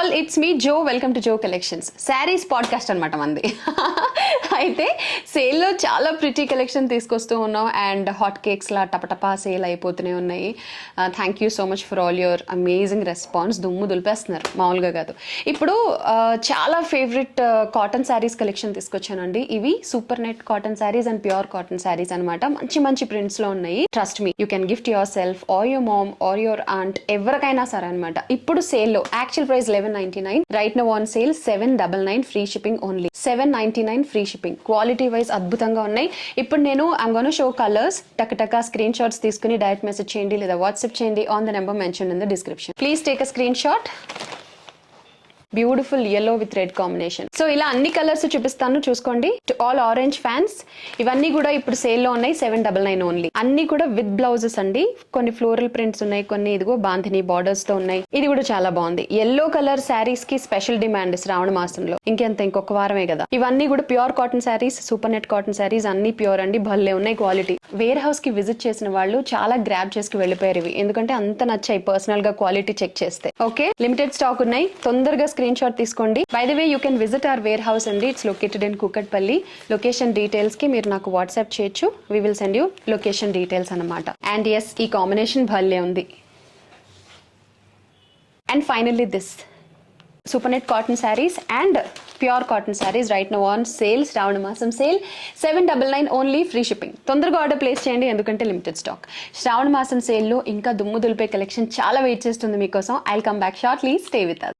All, it's me Jo. Welcome to Jo collections. Saris podcast అనమాట మంది. అయితే సేల్లో చాలా ప్రిటీ కలెక్షన్ తీసుకొస్తూ ఉన్నాం అండ్ హాట్ కేక్స్ లా టపటపా సేల్ అయిపోతూనే ఉన్నాయి. Thank you so much for all your amazing response. దుమ్ము దులిపేస్తున్నారు మామూలుగా కాదు. ఇప్పుడు చాలా ఫేవరెట్ కాటన్ శారీస్ కలెక్షన్ తీసుకొచ్చానండి. ఇవి super net cotton saris and pure cotton saris అనమాట. మంచి మంచి ప్రింట్స్ లో ఉన్నాయి. Trust me, you can gift yourself or your mom or your aunt, ఎవరికైనా సరే అనమాట. ఇప్పుడు సేల్లో actual price 1199, right now on sale 799 free shipping only. 799 free shipping. Quality wise అద్భుతంగా ఉన్నాయి. ఇప్పుడు నేను I'm gonna show colours. Take screenshots తీసుకుని డైరెక్ట్ మెసేజ్ చేయండి లేదా వాట్సాప్ చేయండి on the number mention in the description. Please take a screen shot. Beautiful yellow with red combination. So ఇలా అన్ని కలర్స్ చూపిస్తాను, చూసుకోండి. టు ఆల్ ఆరెంజ్ ఫ్యాన్స్, ఇవన్నీ కూడా ఇప్పుడు సేల్ లో ఉన్నాయి. 799 ఓన్లీ. అన్ని కూడా విత్ బ్లౌజెస్ అండి. కొన్ని ఫ్లోరల్ ప్రింట్స్ ఉన్నాయి, కొన్ని ఇదిగో బాంధిని బార్డర్స్ తో ఉన్నాయి. ఇది కూడా చాలా బాగుంది. yellow కలర్ శారీస్ కి స్పెషల్ డిమాండ్ శ్రావణ మాసంలో. ఇంకొక వారమే కదా. ఇవన్నీ కూడా pure cotton saris, super net cotton saris, అన్ని ప్యూర్ అండి. భలే ఉన్నాయి క్వాలిటీ. వేర్ హౌస్ కి విజిట్ చేసిన వాళ్ళు చాలా గ్రాబ్ చేసుకు వెళ్ళిపోయారు ఇవి, ఎందుకంటే అంత నచ్చాయి పర్సనల్ గా క్వాలిటీ చెక్ చేస్తే. ఓకే, లిమిటెడ్ స్టాక్ ఉన్నాయి. తొందరగా స్క్రీన్ షాట్ తీసుకోండి. By the way, you can visit our warehouse అండి. It's located in Kukatpally. Location details కి మీరు నాకు వాట్సాప్ చేయొచ్చు. We will send you location details అనమాట. అండ్ ఎస్, ఈ కాంబినేషన్ భలే ఉంది. And finally this super net cotton saris and pure cotton saris right now on sale. Shravana మాసం సేల్ 799 ఓన్లీ ఫ్రీ షిప్పింగ్. తొందరగా ఆర్డర్ ప్లేస్ చేయండి, ఎందుకంటే లిమిటెడ్ స్టాక్. శ్రావణ మాసం సేల్లో ఇంకా దుమ్ము దులిపే కలెక్షన్ చాలా వెయిట్ చేస్తుంది మీకోసం. I will come back shortly. Stay with us.